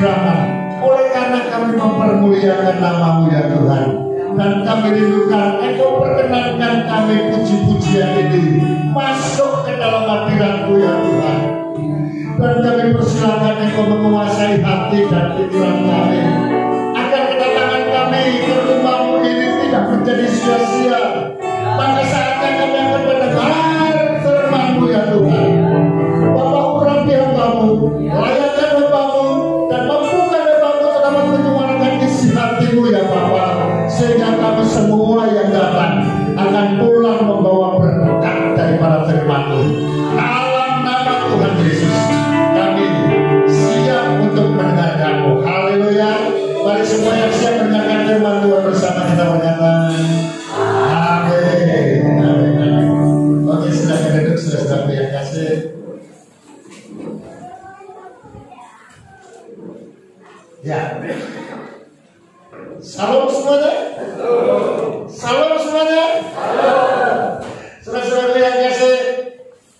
firman. Oleh karena kami mempermuliakan nama-Mu ya Tuhan, dan kami rindukan Engkau perkenankan kami puji-pujian ini masuk ke dalam hadirat-Mu ya Tuhan. Dan kami persilakan Engkau menguasai hati dan pikiran kami, agar kedatangan kami ke rumah-Mu ini tidak menjadi sia-sia. Pada saatnya kami akan mendengar firman-Mu ya Tuhan. Bapak urapi hamba-Mu, layakan hamba-Mu, dan mampukan hamba-Mu dapat menyuarakan isi hati-Mu ya Bapa, sehingga kami semua yang datang akan pulang membawa berkat daripada firman-Mu. Dalam nama Tuhan Yesus, kami siap untuk mendengarkan-Mu. Haleluya. Mari semua yang siap mendengarkan firman Tuhan bersama kita berkata, amin. Amin. Oke, silakan duduk saudara yang kasih. Ya. Salam semuanya. Salam semuanya. Saudara-saudara yang kasih,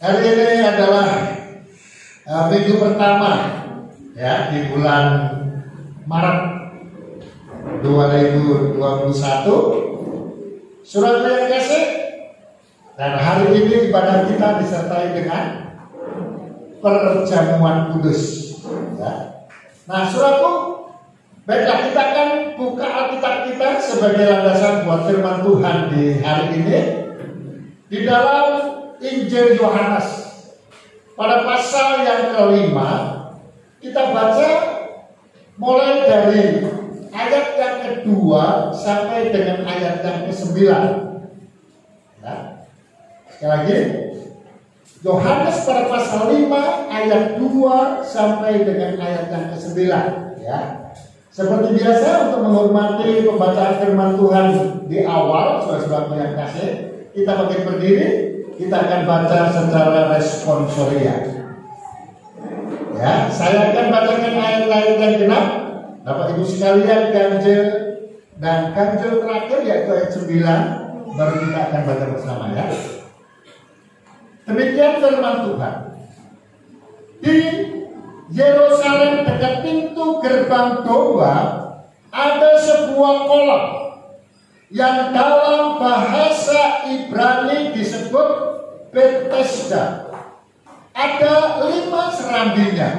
hari ini adalah minggu pertama ya di bulan Maret 2021. Saudara yang kasih, dan hari ini ibadah kita disertai dengan perjamuan kudus. Ya. Nah, saudaraku, baiklah, kita akan buka Alkitab kita sebagai landasan buat firman Tuhan di hari ini di dalam Injil Yohanes pada pasal yang ke-5. Kita baca mulai dari ayat yang kedua sampai dengan ayat yang ke-9. Ya. Sekali lagi, Yohanes pada pasal 5 ayat 2 sampai dengan ayat yang ke-9. Ya. Seperti biasa, untuk menghormati pembacaan firman Tuhan di awal, saudara-saudara yang kasih, kita bangkit berdiri, kita akan baca secara responsoria. Ya, saya akan bacakan ayat-ayat yang genap. Bapak Ibu sekalian, ganjil dan ganjil terakhir yaitu ayat 9, baru kita akan baca bersama ya. Demikian firman Tuhan. Di Yerusalem dekat pintu gerbang domba ada sebuah kolam yang dalam bahasa Ibrani disebut Bethesda. Ada 5 serambinya.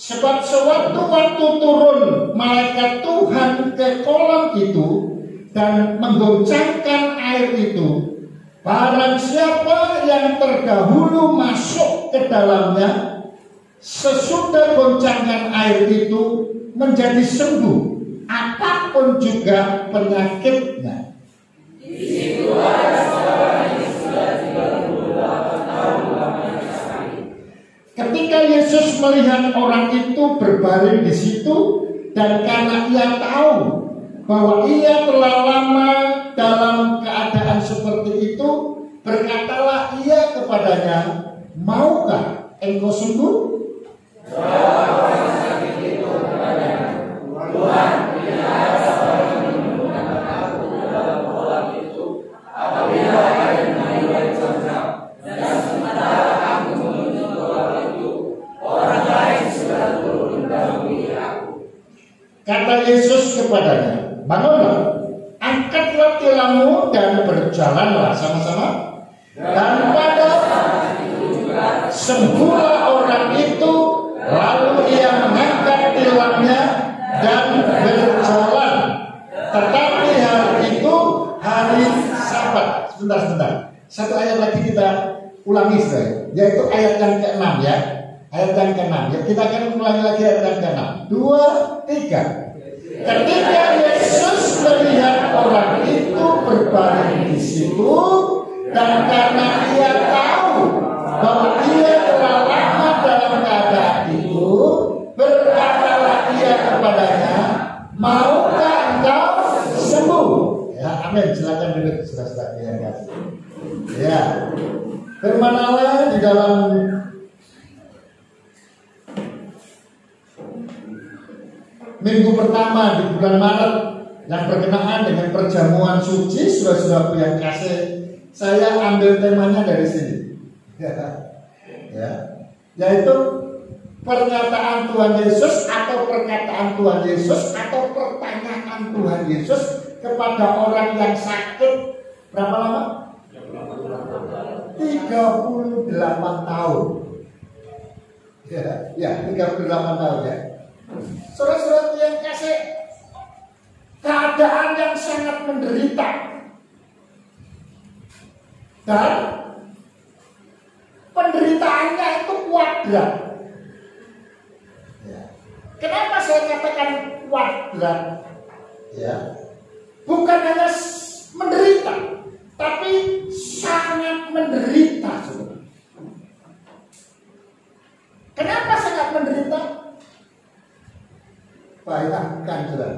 Sebab sewaktu-waktu turun malaikat Tuhan ke kolam itu dan menggoncangkan air itu, barang siapa yang terdahulu masuk ke dalamnya, sesudah goncangan air itu menjadi sembuh, apapun juga penyakitnya. Di situ ada seorang yang sudah 38 tahun lamanya sakit. Ketika Yesus melihat orang itu berbaring di situ, dan karena ia tahu bahwa ia telah lama dalam keadaan seperti itu, berkatalah ia kepadanya, maukah engkau sembuh? Jawab orang sakit itu kepadanya, Tuhan, tidak ada seorang yang menemukan aku dalam kolam itu apabila air mulai terjang, dan sementara aku menuju kolam itu, orang lain sudah turun dahulu aku. Kata Yesus kepadanya, bangunlah, angkatlah tilammu dan berjalanlah sama-sama. Dan pada sembuhlah orang itu, lalu ia mengangkat tilamnya dan berjalan. Tetapi hari itu hari Sabat. Sebentar. Satu ayat lagi kita ulangi saudara, yaitu ayat yang ke-6 ya. Ayat yang ke-6 ya. Kita akan ulangi lagi ayat yang ke-6. 2, 3. Ketika Yesus melihat orang itu berbaring di situ, dan karena ia tahu bahwa ia telah lama dalam keadaan itu, berkatalah ia kepadanya, maukah engkau sembuh? Ya, amin. Silakan duduk saudara-saudara yang kasih. Ya, firman Allah di dalam minggu pertama di bulan Maret yang berkenaan dengan perjamuan suci, saudara-saudaraku yang kasih, saya ambil temanya dari sini, ya, yaitu pernyataan Tuhan Yesus atau perkataan Tuhan Yesus atau pertanyaan Tuhan Yesus kepada orang yang sakit berapa lama? 38 tahun. Ya, 38 tahun ya. Saudara-saudara yang kasih, keadaan yang sangat menderita dan penderitaannya itu kuadrat. Ya. Kenapa saya katakan kuadrat? Ya, bukan hanya menderita, tapi sangat menderita. Kenapa sangat menderita? Bayangkan saudara,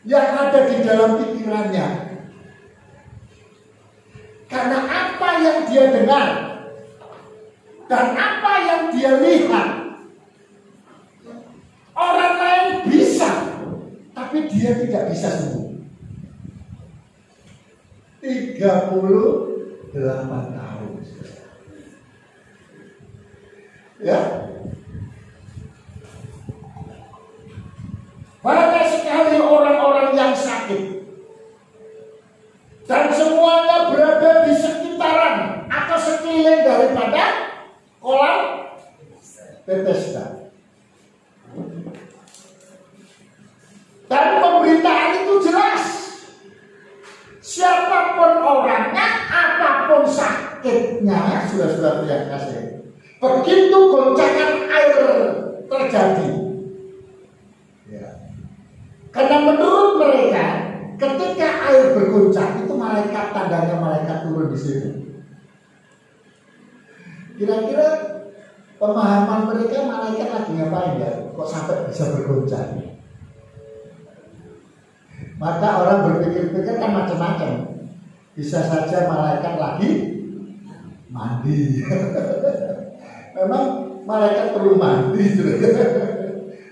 yang ada di dalam pikirannya, karena apa yang dia dengar dan apa yang dia lihat, orang lain bisa, tapi dia tidak bisa sembuh. 38 tahun. Ya. Banyak sekali orang-orang yang sakit dan semuanya berada di sekitaran atau sekeliling daripada kolam Bethesda. Dan pemberitaan itu jelas. Siapapun orangnya, apapun sakitnya, saudara-saudara yang kasih, begitu goncangan air terjadi, ya. Karena menurut mereka, ketika air bergoncang itu malaikat, tandanya malaikat turun di situ. Kira-kira pemahaman mereka, malaikat lagi ngapain ya? Kok sampai bisa bergoncang? Maka orang berpikir-pikir kan macam-macam. Bisa saja malaikat lagi mandi. Memang malaikat perlu mandi.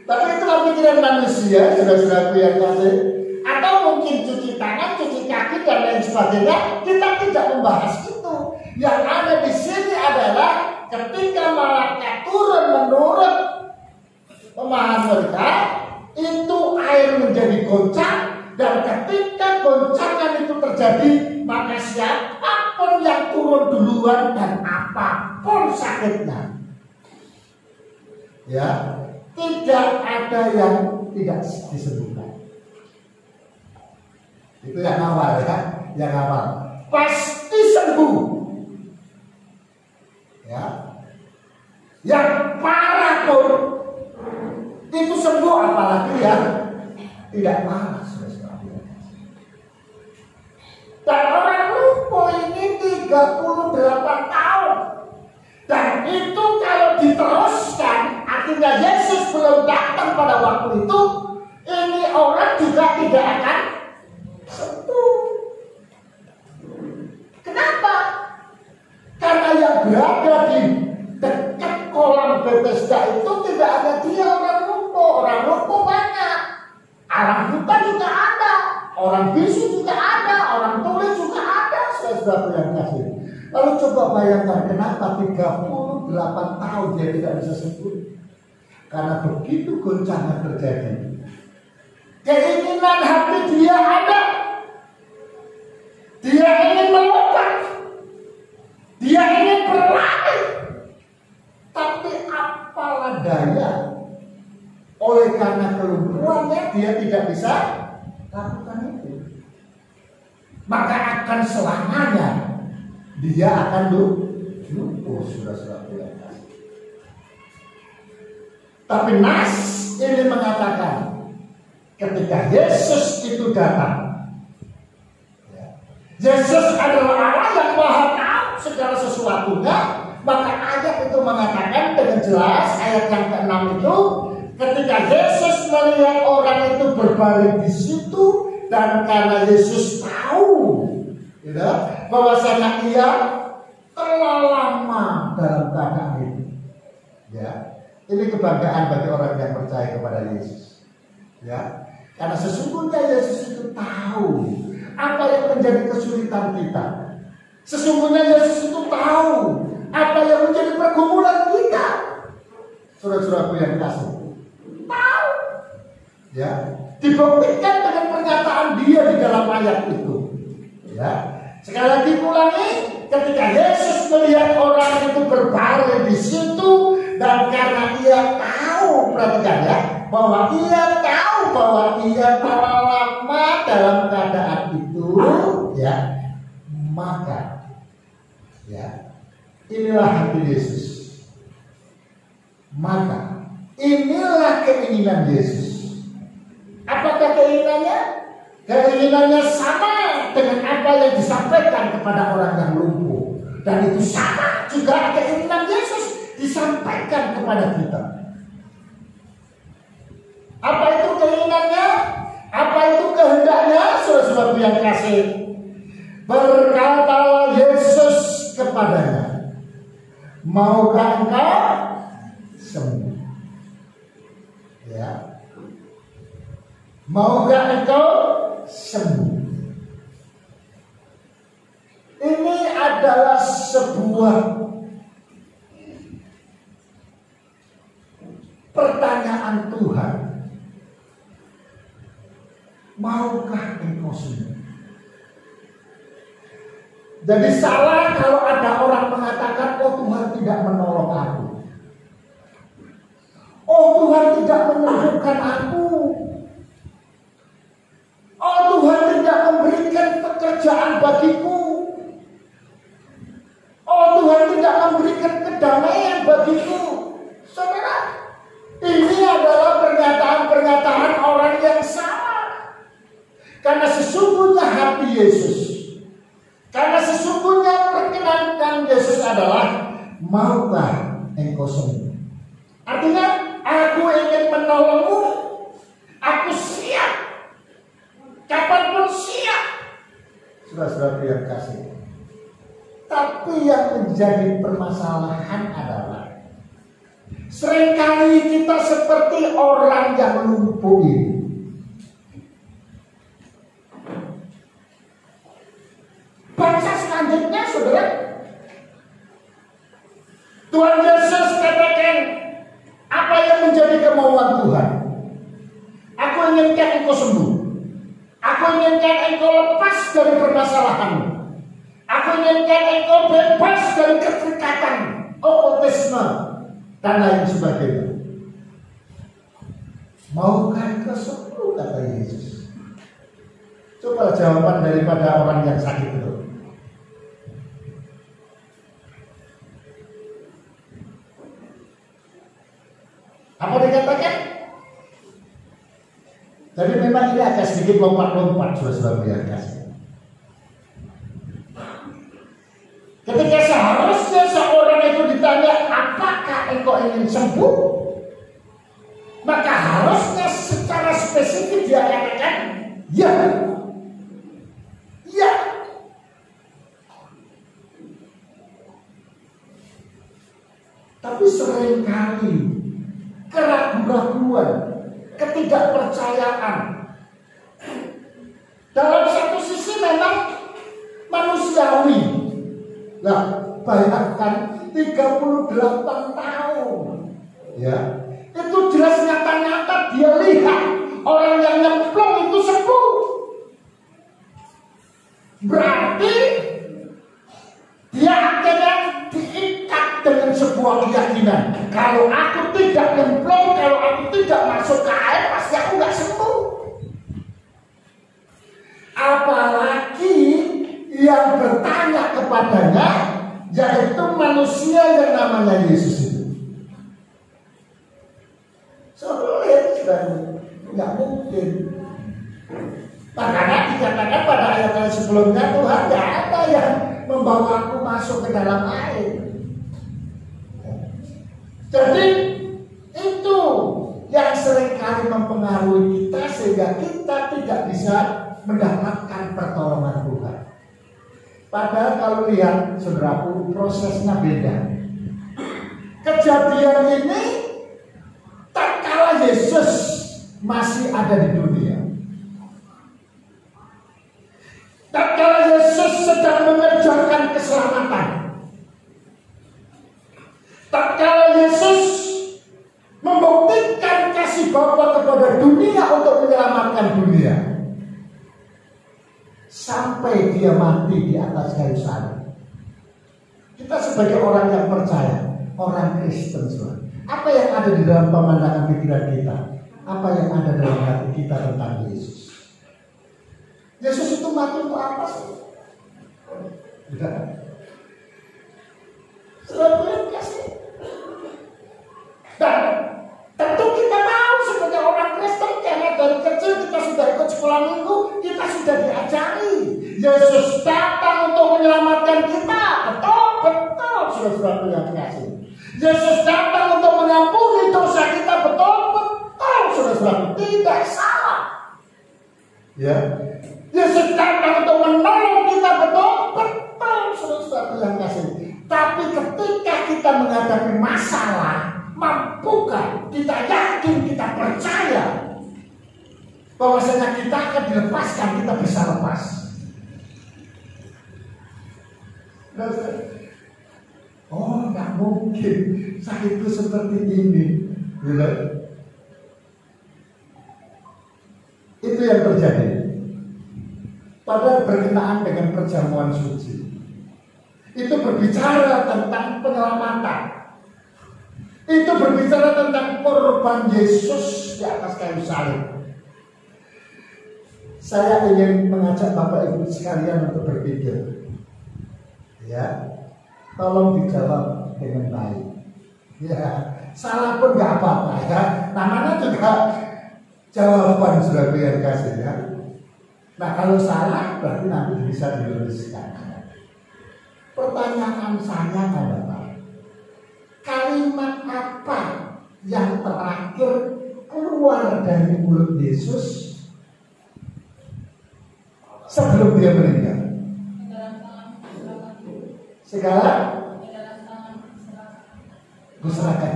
Tapi itulah pikiran manusia, saudara-saudaraku yang kasih. Atau mungkin cuci tangan, cuci kaki dan lain sebagainya. Kita tidak membahas itu. Yang ada di sini adalah ketika malaikat turun menurut pemahaman mereka, itu air menjadi goncang. Dan ketika goncangan itu terjadi, maka siapapun yang turun duluan dan apapun sakitnya, ya, tidak ada yang tidak disembuhkan. Itu yang awal ya, yang awal pasti sembuh. Ya, yang parah pun itu sembuh, apalagi yang tidak parah. Dan orang lumpuh ini 38 tahun. Dan itu kalau diteruskan, artinya Yesus belum datang pada waktu itu, ini orang juga tidak akan sembuh. Kenapa? Karena yang berada di dekat kolam Bethesda itu tidak ada dia orang lumpuh. Orang lumpuh banyak. Orang buta juga ada. Orang bisu juga ada, orang tuli juga ada, saudara yang kasih. Lalu coba bayangkan kenapa 38 tahun dia tidak bisa sembuh. Karena begitu goncangan terjadi, keinginan hati dia ada. Dia ingin melompat, dia ingin berlari, tapi apalah daya, oleh karena kelumpuhannya dia tidak bisa lakukan itu. Maka akan selamanya dia akan lumpuh, saudara-saudara yang kasih. Tapi nas ini mengatakan ketika Yesus itu datang, ya, Yesus adalah Allah yang maha tahu segala sesuatunya. Maka ayat itu mengatakan dengan jelas, ayat yang ke-6 itu, ketika Yesus melihat orang itu berbaring di situ, dan karena Yesus tahu, ya, bahwasanya ia telah lama dalam keadaan itu, ya, ini kebanggaan bagi orang yang percaya kepada Yesus. Ya, karena sesungguhnya Yesus itu tahu apa yang menjadi kesulitan kita. Sesungguhnya Yesus itu tahu apa yang menjadi pergumulan kita. Saudara-saudaraku yang kasih, tahu. Ya, dibuktikan dengan pernyataan dia di dalam ayat itu. Ya, sekali lagi ulangi, ketika Yesus melihat orang itu berbaring di situ, dan karena ia tahu, perhatikan ya, bahwa ia tahu bahwa ia telah lama dalam keadaan itu, ya, maka, ya, inilah hati Yesus. Maka inilah keinginan Yesus. Apakah keinginannya? Keinginannya sama dengan apa yang disampaikan kepada orang yang lumpuh. Dan itu sama juga keinginan Yesus disampaikan kepada kita. Apa itu keinginannya? Apa itu kehendaknya? Saudara-saudara yang kasih, berkatalah Yesus kepadanya, maukah engkau sembuh? Ya, maukah engkau sembuh? Ini adalah sebuah pertanyaan Tuhan. Maukah engkau sembuh? Jadi salah kalau ada orang mengatakan, oh Tuhan tidak menolong aku, oh Tuhan tidak menyembuhkan aku, oh Tuhan tidak memberikan pekerjaan bagiku, oh Tuhan tidak memberikan kedamaian bagiku. Saudara, ini adalah pernyataan-pernyataan orang yang salah. Karena sesungguhnya hati Yesus, karena sesungguhnya perkenankan Yesus adalah, maukah engkau sembuh? Artinya, aku ingin menolongmu, aku siap, kapanpun siap. Saudara-saudara yang kasih, tapi yang menjadi permasalahan adalah, seringkali kita seperti orang yang lumpuh ini. Baca selanjutnya, saudara. Tuhan Yesus katakan, apa yang menjadi kemauan Tuhan? Aku inginkan engkau sembuh. Aku inginkan engkau lepas dari permasalahanmu. Aku inginkan engkau bebas dari keterikatan, okultisme, dan lain sebagainya. Maukah engkau sembuh, kata Yesus. Coba jawaban daripada orang yang sakit itu. Apa dikatakan? Tapi memang ini agak sedikit lompat-lompat, saudara-saudara yang kasih. Ketika seharusnya seorang itu ditanya, apakah engkau ingin sembuh? Maka harusnya secara spesifik dia katakan, ya. Ya. Tapi seringkali keraguan-keraguan, ketidakpercayaan. Dalam satu sisi memang manusiawi. Nah, bayangkan 38 tahun. Ya. Itu jelas nyata-nyata dia lihat orang yang nyemplung itu sembuh. Berarti dia akhirnya diikat dengan sebuah keyakinan, kalau aku tidak nyemplung, kalau aku tidak masuk ke air, pasti aku gak sembuh. Apalagi yang bertanya kepadanya, yaitu manusia yang namanya Yesus itu. Sulit, nggak mungkin. Makanya dikatakan pada ayat sebelumnya, Tuhan gak ada yang membawa aku masuk ke dalam air. Jadi itu yang seringkali mempengaruhi kita sehingga kita tidak bisa mendapatkan pertolongan Tuhan. Padahal kalau lihat saudaraku, prosesnya beda. Kejadian ini tatkala Yesus masih ada di dunia. Tatkala Yesus sedang mengerjakan keselamatan, tatkala Yesus membuktikan kasih Bapa kepada dunia untuk menyelamatkan dunia, sampai dia mati di atas kayu salib. Kita sebagai orang yang percaya, orang Kristen, apa yang ada di dalam pemandangan pikiran kita? Apa yang ada dalam hati kita tentang Yesus? Yesus itu mati untuk apa sih? Selalu kasih. Dan tentu kita tahu sebagai orang Kristen, karena dari kecil kita sudah ikut sekolah minggu, kita sudah diajari Yesus datang untuk menyelamatkan kita. Betul, saudara-saudara yang dikasih. Yesus datang untuk mengampuni dosa kita. Betul, saudara-saudara, tidak salah. Ya. Yesus datang untuk menolong kita. Betul, saudara-saudara yang kasih. Tapi ketika kita menghadapi masalah, mampukah kita yakin, kita percaya bahwasanya kita akan dilepaskan, kita bisa lepas? Oh, nggak mungkin saya itu seperti ini, gitu. Itu yang terjadi pada berkenaan dengan perjamuan suci. Itu berbicara tentang penyelamatan. Itu berbicara tentang korban Yesus di atas kayu salib. Saya ingin mengajak Bapak Ibu sekalian untuk berpikir. Ya, tolong dijawab dengan baik. Ya, salah pun nggak apa-apa ya. Namanya juga jawaban sudah biar kasih ya. Nah, kalau salah berarti nanti bisa diluruskan. Pertanyaan saya adalah, kalimat apa yang terakhir keluar dari mulut Yesus sebelum dia meninggal? Segala kuserahkan.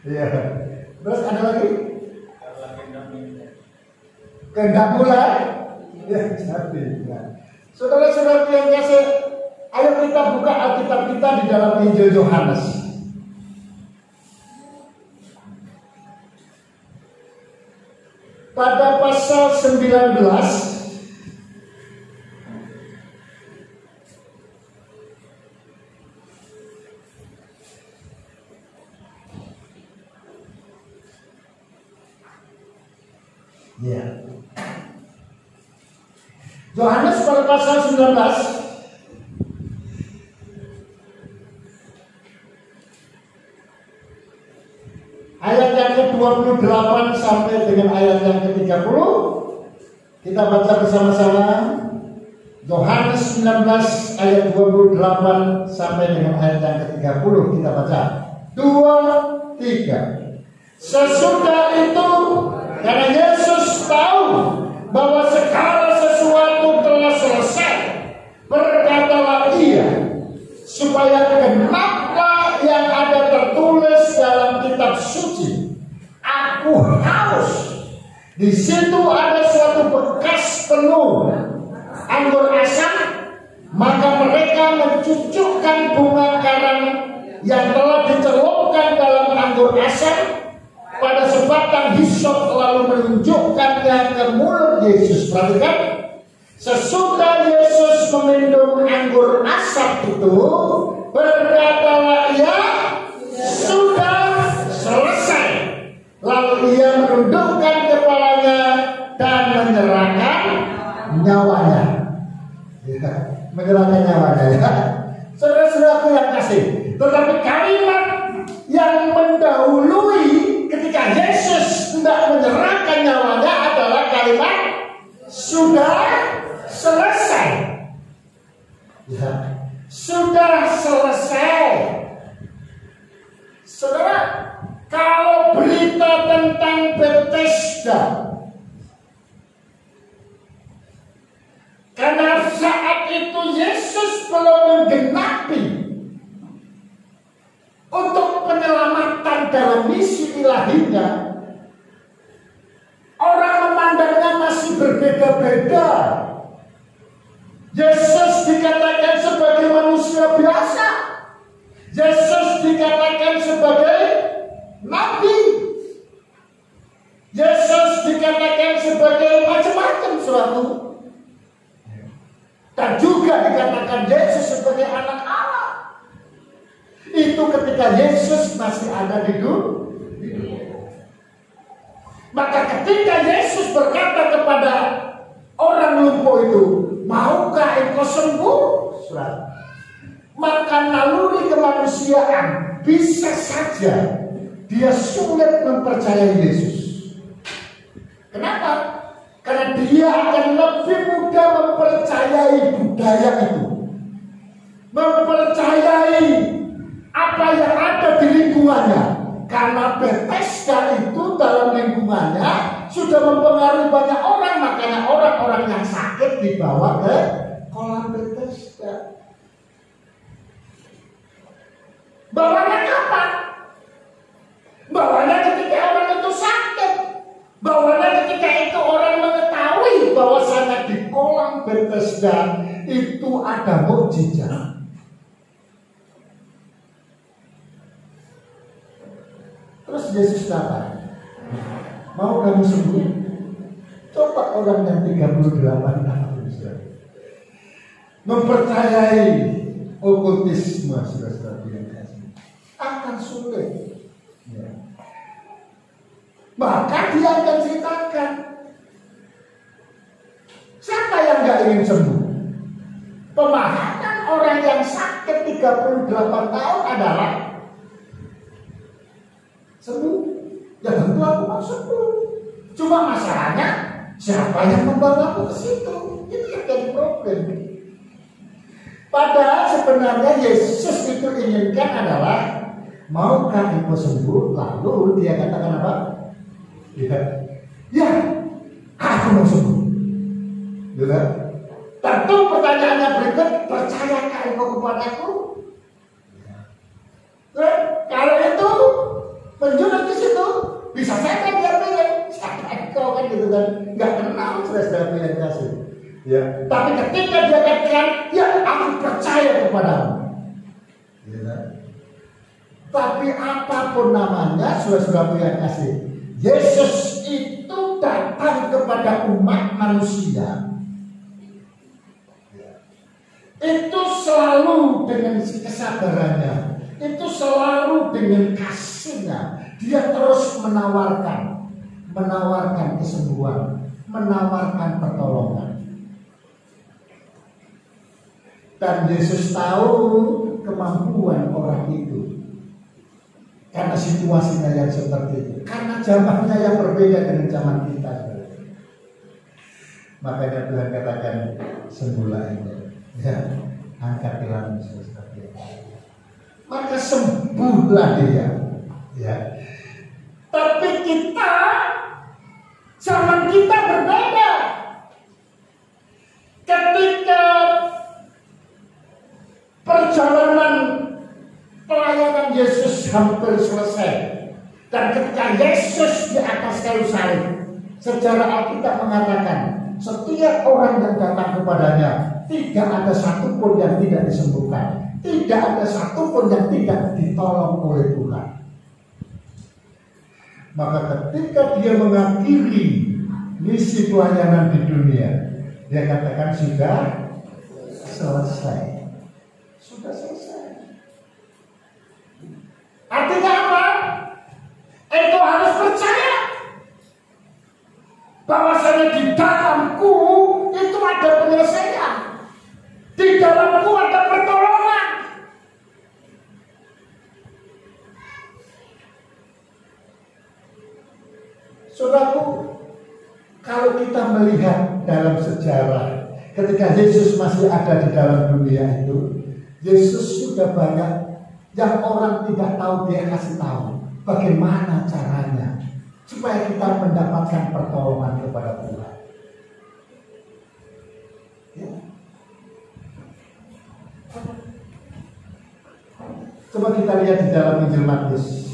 Ya. Terus ada lagi? Kehendak mulai. Ya, jadi. Saudara-saudara yang kasih, ayo kita buka Alkitab kita di dalam Injil Yohanes. Pada pasal 19 ya. Yohanes pada pasal 19 ayat yang ke-28 sampai dengan ayat yang ke-30. Kita baca bersama-sama. Yohanes 19 ayat 28 sampai dengan ayat yang ke-30. Kita baca 2, 3. Sesudah itu, karena Yesus tahu bahwa segala sesuatu telah selesai, berkatalah ia, supaya genaplah yang ada tertulis dalam kitab suci, aku haus. Di situ ada suatu bekas penuh anggur asam, maka mereka mencucukkan bunga karang yang telah dicelupkan dalam anggur asam pada sebatang hisop, lalu menunjukkannya ke mulut Yesus. Perhatikan, sesudah Yesus meminum anggur asap itu, berkatalah ia, sudah selesai. Lalu ia menundukkan kepalanya dan menyerahkan nyawanya. Ya, menyerahkan nyawanya. Ya. Saudara-saudaraku yang kasih, tetapi kalimat yang mendahului ketika Yesus tidak menyerahkan nyawanya adalah kalimat sudah selesai. Ya, sudah selesai. Saudara, kalau berita tentang Bethesda, karena saat itu Yesus belum menggenapi untuk penyelamatan dalam misi ilahinya, Yesus dikatakan sebagai nabi. Yesus dikatakan sebagai macam-macam suatu. Dan juga dikatakan Yesus sebagai anak Allah. Itu ketika Yesus masih ada di dunia. Maka ketika Yesus berkata kepada orang lumpuh itu, maukah engkau sembuh? Maka naluri kemanusiaan bisa saja dia sulit mempercayai Yesus. Kenapa? Karena dia akan lebih mudah mempercayai budaya itu, mempercayai apa yang ada di lingkungannya. Karena Bethesda itu dalam lingkungannya sudah mempengaruhi banyak orang, makanya orang-orang yang sakit dibawa ke kolam Bethesda. Bawanya kapan? Bawanya ketika orang itu sakit. Bawanya ketika itu orang mengetahui bahwasanya di kolam Bethesda itu ada mukjizat. Terus Yesus kata, mau kamu sembuh? Coba orang yang 38 tahun mempercayai okultisme, saudara-saudara yang kasih, akan sulit. Ya. Bahkan dia akan ceritakan, siapa yang gak ingin sembuh? Pemahaman orang yang sakit 38 tahun adalah sembuh. Ya tentu aku mau sembuh. Cuma masalahnya siapa yang membawa aku ke situ? Itu yang jadi problem. Padahal sebenarnya Yesus itu inginkan adalah, maukah engkau sembuh? Lalu dia katakan apa? Ya, aku mau sembuh. Ya. Tentu pertanyaannya berikut, percayakah engkau kepadaku? Kalau itu menjurus ke situ, bisa saja dia pilih siapa engkau kan gitu kan, nggak kenal saudara yang kasih. Ya. Tapi ketika dia katakan, ya aku percaya kepadamu. Ya. Tapi apapun namanya, saudara yang kasih, Yesus itu datang kepada umat manusia. Itu selalu dengan kesabarannya, itu selalu dengan kasihnya. Dia terus menawarkan kesembuhan, menawarkan pertolongan. Dan Yesus tahu kemampuan orang itu, karena situasinya yang seperti itu, karena zamannya yang berbeda dengan zaman kita. Makanya Tuhan katakan, sembuhlah itu. Ya, angkat tilammu seperti itu. Maka sembuhlah dia. Ya. Tapi kita, zaman kita berbeda. Ketika perjalanan pelayanan Yesus hampir selesai, dan ketika Yesus di atas kayu salib, sejarah Alkitab mengatakan setiap orang yang datang kepadanya, tidak ada satupun yang tidak disembuhkan, tidak ada satupun yang tidak ditolong oleh Tuhan. Maka ketika dia mengakhiri misi pelayanan di dunia, dia katakan sudah selesai. Sudah selesai. Artinya apa? Engkau harus percaya bahwasanya di dalamku itu ada penyelesaian. Di dalamku ada pertolongan. Saudaraku, kalau kita melihat dalam sejarah, ketika Yesus masih ada di dalam dunia itu, Yesus sudah banyak yang orang tidak tahu, dia kasih tahu bagaimana caranya supaya kita mendapatkan pertolongan kepada Tuhan. Ya. Coba kita lihat di dalam Injil Matius.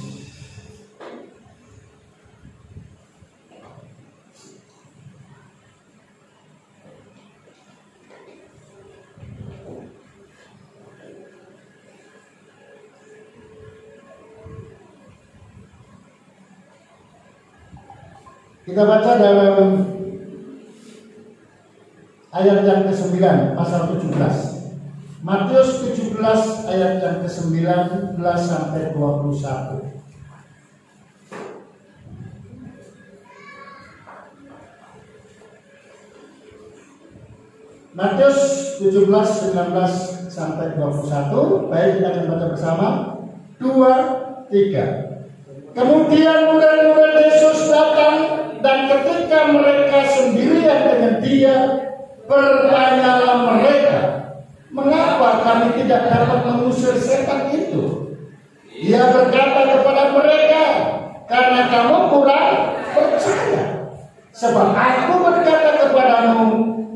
Kita baca dalam ayat yang ke-9 pasal 17. Matius 17 ayat yang ke-19 sampai 21. Matius 17, 19 sampai 21. Baik, kita akan baca bersama. 2, 3. Kemudian murid-murid Yesus datang, dan ketika mereka sendirian dengan dia, bertanyalah mereka, mengapa kami tidak dapat mengusir setan itu? Ia berkata kepada mereka, karena kamu kurang percaya. Sebab aku berkata kepadamu,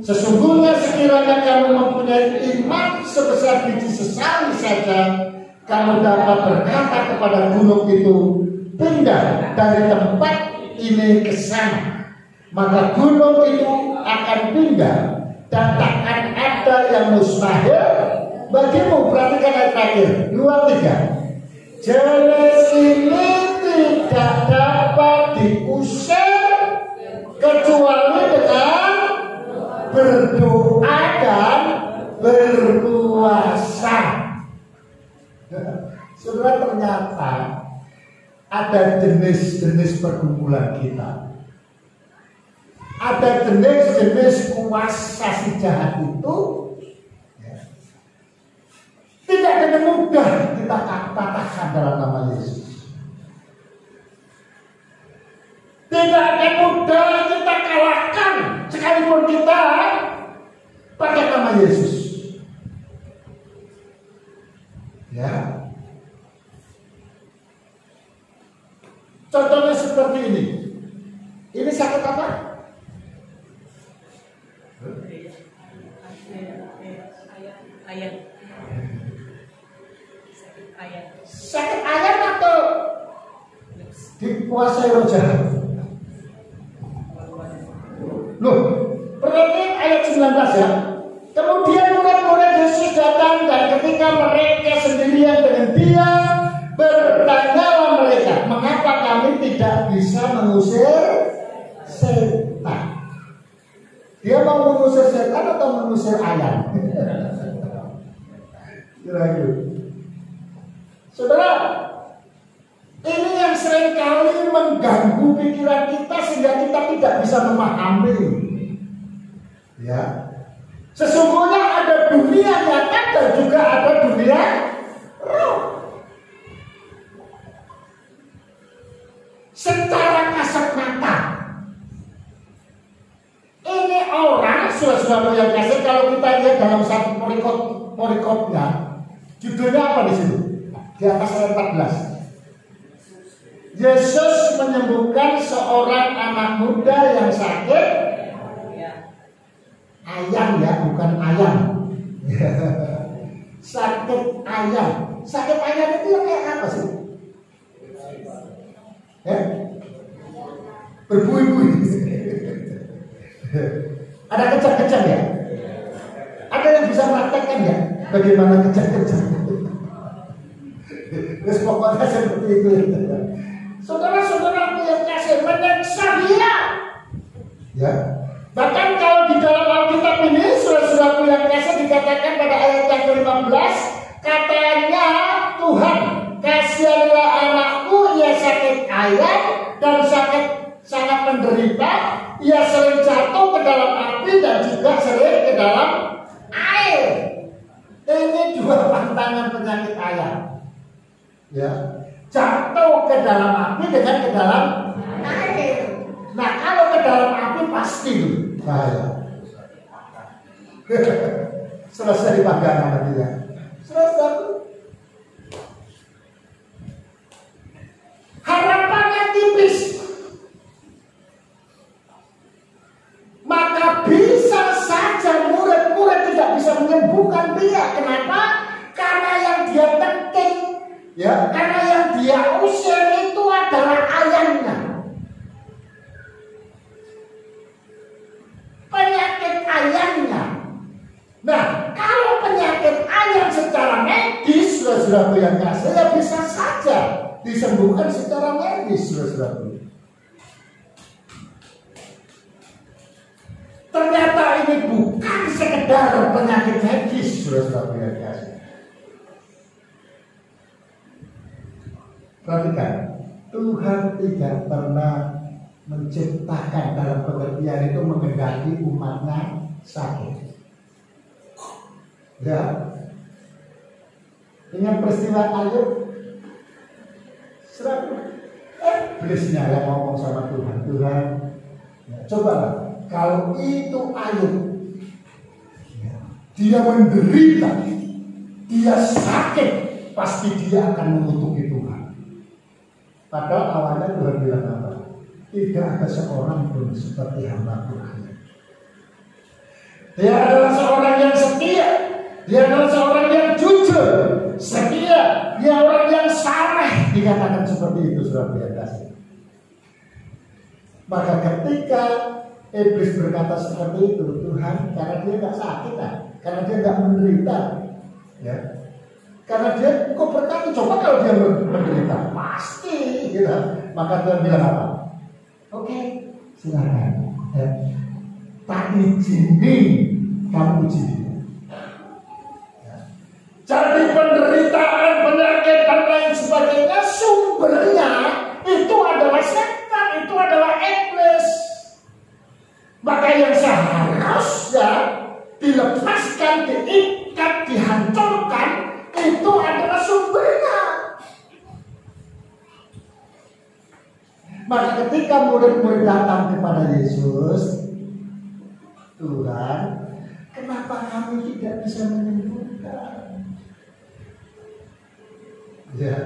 sesungguhnya sekiranya kamu mempunyai iman sebesar biji sesali saja, kamu dapat berkata kepada gunung itu, pindah dari tempat ini ke sana, maka gunung itu akan pindah, dan takkan ada yang mustahil bagimu. Perhatikan ayat terakhir, 2, 3. Jenis ini tidak dapat diusir kecuali dengan berdoa dan berpuasa. Saudara, ternyata ada jenis-jenis pergumulan kita. Ada jenis-jenis kuasa si jahat itu tidak dengan mudah kita patahkan dalam nama Yesus. Tidak akan mudah kita kalahkan sekalipun kita pakai nama Yesus. Ya. Contohnya seperti ini. Ini sakit apa? Sakit ayam atau dikuasai roh jahat? Loh, berarti ayat 19 ya. Kemudian murid-murid Yesus datang, dan ketika mereka sendirian dengan dia, bertanyalah mereka, mengapa kami tidak bisa mengusir setan? Dia mau mengusir setan atau mengusir ayam? Kira-kira. Saudara, ini yang seringkali mengganggu pikiran kita sehingga kita tidak bisa memahami. Ya, sesungguhnya ada dunia nyata dan juga ada dunia roh. Secara kasat mata, ini orang sudah yang kasih. Kalau kita lihat dalam satu perikopnya, judulnya apa di situ? Di atas ayat 14. Yesus menyembuhkan seorang anak muda yang sakit ayam, ya, bukan ayam. Sakit ayam. Sakit ayam itu yang kayak apa sih? Ya? Berbuih-buih. Ada kejang-kejang ya? Ada yang bisa merasakan ya? Bagaimana kejang-kejang? Terus pokoknya seperti itu. Saudara-saudara yang kasih, menyiksa dia. Ya. Bahkan kalau di dalam Alkitab ini, saudara-saudaraku yang kasih, dikatakan pada ayat yang ke-15, katanya, Tuhan, kasihanlah anakku, ia sakit ayam dan sangat menderita, ia sering jatuh ke dalam api dan juga sering ke dalam air. Ini dua pantangan penyakit ayam. Ya, jatuh ke dalam api dengan ke dalam air. Nah, kalau ke dalam api pasti bahaya. Selesai dipanggang nanti ya. Selesai. Harapannya tipis. Maka bisa saja murid-murid tidak bisa menyembuhkan dia. Kenapa? Karena yang dia penting, ya, karena yang dia usir itu adalah ayamnya. Penyakit ayamnya. Nah, kalau penyakit ayam secara medis, saudara-saudaraku yang kasih, ya bisa saja disembuhkan secara medis, saudara-saudaraku. Ternyata ini bukan sekedar penyakit medis, saudara-saudara kasih. Perhatikan, Tuhan tidak pernah menciptakan dalam pengertian itu menghendaki umatnya sakit. Ya, ingat peristiwa Ayub, iblisnya yang ngomong sama Tuhan, Tuhan, ya, cobalah kalau itu Ayub, ya, dia menderita, dia sakit, pasti dia akan mengutuki Tuhan. Padahal awalnya Tuhan bilang apa? Tidak ada seorang pun seperti hamba Tuhan. Dia adalah seorang yang setia, dia adalah seorang yang jujur, setia, dia orang yang saleh, dikatakan seperti itu, saudara kasih. Maka ketika iblis berkata seperti itu, Tuhan, karena dia nggak sakit, karena dia nggak menderita, ya, karena dia kok berkata, coba kalau dia menderita, pasti, gitu. Maka Tuhan bilang apa? Oke, silakan. Tak izinin kamu uji. Jadi penderitaan, penyakit dan lain sebagainya sumbernya itu adalah setan, itu adalah iblis. Maka yang seharusnya dilepaskan, diikat, dihancurkan itu adalah sumbernya. Maka ketika murid-murid datang kepada Yesus, Tuhan, kenapa kami tidak bisa menyembuhkan? Ya,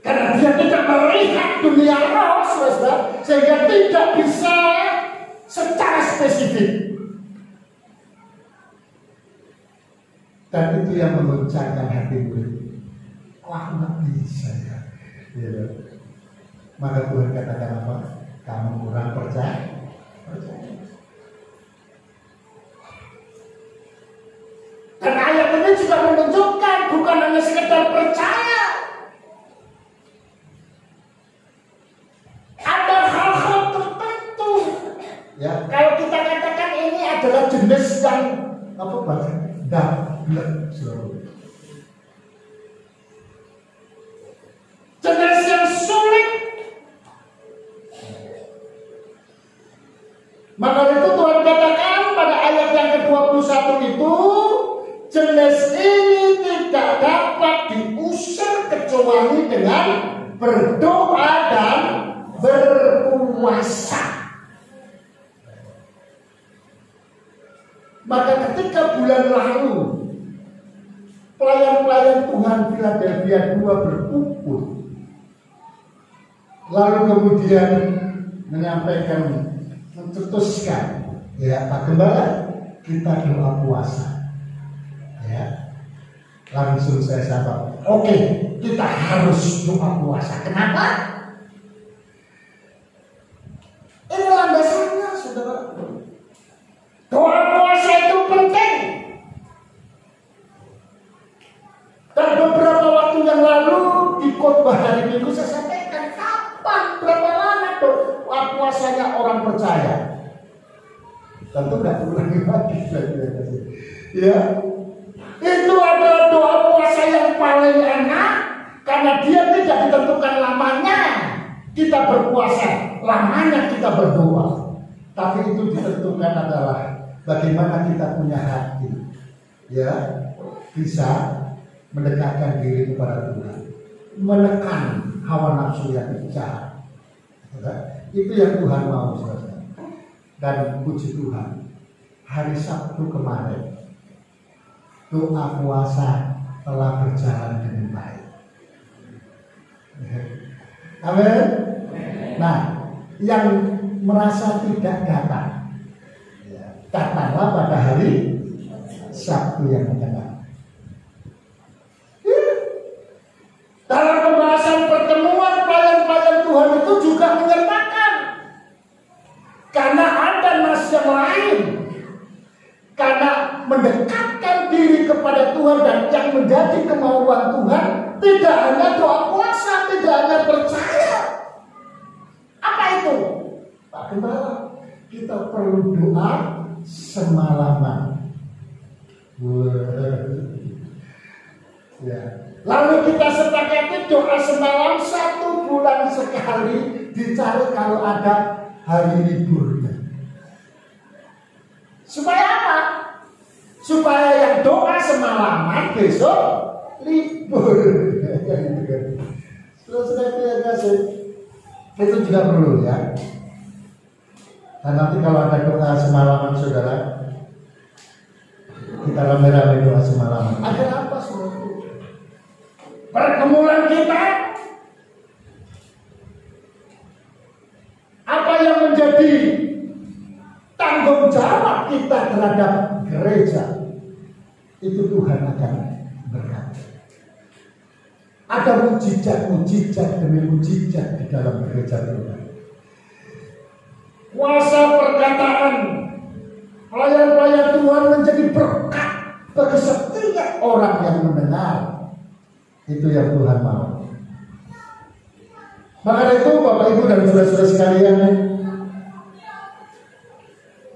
karena dia tidak melihat dunia roh, saudara, sehingga tidak bisa secara spesifik. Dan itu yang menguncangkan hati murid. Wah, nggak bisa ya. Ya. Maka Tuhan katakan apa? Kamu kurang percaya. Dan ayat ini juga menunjukkan bukan hanya sekedar percaya. Ada hal-hal tertentu. Ya, kalau kita katakan ini adalah jenis yang apa bahasa? Dablek. Jenis yang sulit. Maka itu Tuhan katakan pada ayat yang ke-21 itu, jenis ini tidak dapat diusir kecuali dengan berdoa dan berpuasa. Maka ketika bulan lalu pelayan-pelayan Tuhan Philadelphia 2 berkumpul, lalu kemudian menyampaikan, mencetuskan, ya Pak Gembala, kita doa puasa. Ya, langsung saya sapa, oke, kita harus doa puasa. Kenapa? Ini landasannya, saudara. Doa puasa itu penting. Dan beberapa waktu yang lalu di khotbah hari Minggu saya sampaikan, kapan, berapa lama doa puasanya orang percaya? Tentu nggak ulangi lagi, ya. Itu adalah doa puasa yang paling enak karena dia tidak ditentukan lamanya kita berpuasa, lamanya kita berdoa. Tapi itu ditentukan adalah bagaimana kita punya hati, ya, bisa mendekatkan diri kepada Tuhan, menekan hawa nafsu yang jahat. Itu yang Tuhan mau, saudara. Dan puji Tuhan, hari Sabtu kemarin doa puasa telah berjalan dengan baik. Amin. Nah, yang merasa tidak datang, datanglah pada hari Sabtu yang akan datang. Dalam pembahasan pertemuan pelayan-pelayan Tuhan itu juga menyertakan, karena ada nas yang lain, karena mendekatkan diri kepada Tuhan dan yang menjadi kemauan Tuhan tidak hanya doa puasa, tidak hanya percaya. Apa itu? Pak Gembala, kita perlu doa semalaman. Ya. Lalu kita sepakati doa semalam 1 bulan sekali, dicari kalau ada hari liburnya. Supaya apa? Supaya yang doa semalaman besok libur. Sudah kasih. Itu juga perlu ya. Dan nanti kalau ada doa semalaman saudara, kita rame-rame doa semalaman. Ada apa saudara? Pergumulan kita, apa yang menjadi tanggung jawab kita terhadap gereja, itu Tuhan akan berkati. Ada mujizat-mujizat demi mujizat di dalam gereja Tuhan. Kuasa perkataan pelayan-pelayan Tuhan menjadi berkat bagi setiap orang yang mendengar. Itu yang Tuhan mau. Maka itu Bapak Ibu dan saudara-saudara sekalian,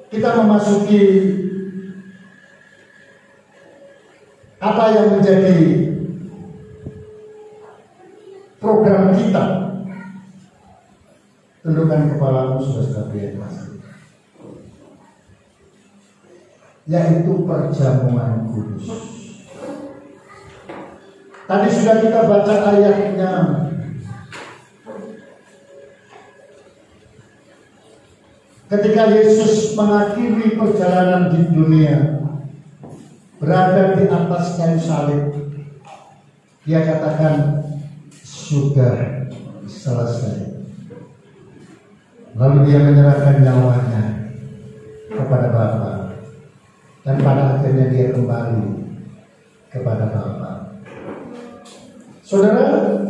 kita memasuki apa yang menjadi program kita. Tundukkan kepalamu saudara-saudara yang kasih. Yaitu perjamuan kudus. Tadi sudah kita baca ayatnya. Ketika Yesus mengakhiri perjalanan di dunia, berada di atas kayu salib, Dia katakan sudah selesai. Lalu Dia menyerahkan nyawanya kepada Bapa, dan pada akhirnya Dia kembali kepada Bapa. Saudara,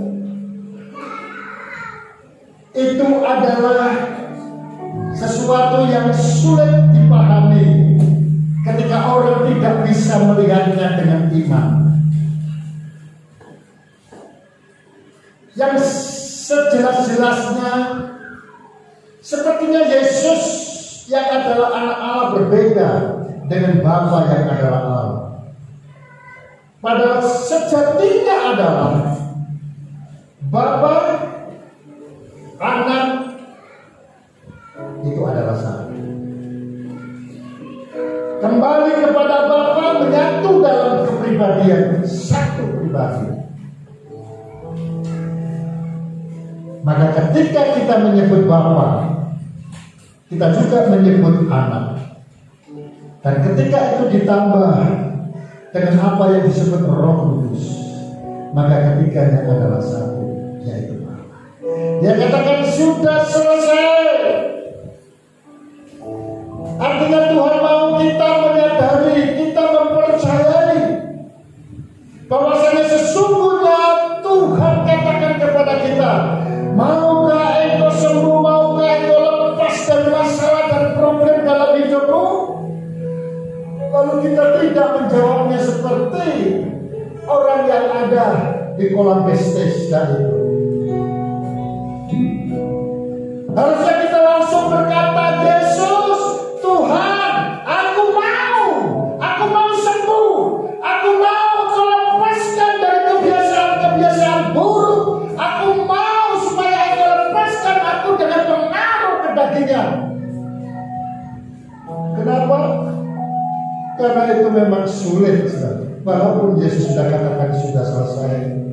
itu adalah sesuatu yang sulit dipahami ketika orang tidak bisa melihatnya dengan iman. Yang sejelas-jelasnya, sepertinya Yesus yang adalah anak Allah berbeda dengan Bapa yang adalah Allah. Padahal sejatinya adalah Bapa, Anak, itu adalah satu. Kembali kepada Bapa, menyatu dalam kepribadian satu pribadi. Maka ketika kita menyebut Bapa, kita juga menyebut Anak. Dan ketika itu ditambah dengan apa yang disebut Roh Kudus, maka ketiganya adalah satu, yaitu Bapa. Dia katakan sudah selesai. Artinya Tuhan mau kita menyadari, kita mempercayai bahwasanya sesungguhnya Tuhan katakan kepada kita, maukah engkau sembuh, maukah engkau lepas dari masalah dan problem dalam hidupmu? Lalu kita tidak menjawabnya seperti orang yang ada di kolam Bethesda itu. Harusnya kita langsung berkata, Yesus, Tuhan, aku mau sembuh, aku mau kau lepaskan dari kebiasaan-kebiasaan buruk, aku mau supaya engkau lepaskan aku dengan pengaruh kedagingan. Kenapa? Karena itu memang sulit, walaupun Yesus sudah katakan sudah selesai.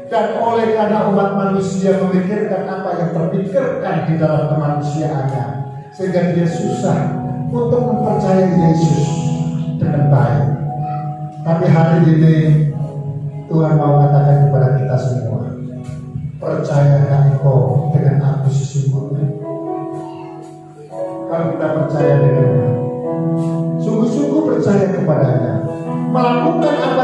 Dan oleh karena umat manusia memikirkan apa yang terpikirkan di dalam kemanusiaannya, sehingga dia susah untuk mempercayai Yesus dengan baik. Tapi hari ini Tuhan mau katakan kepada kita semua, percayakah engkau dengan aku sesungguhnya? Kalau kita percaya dengannya, sungguh-sungguh percaya kepadanya, melakukan apa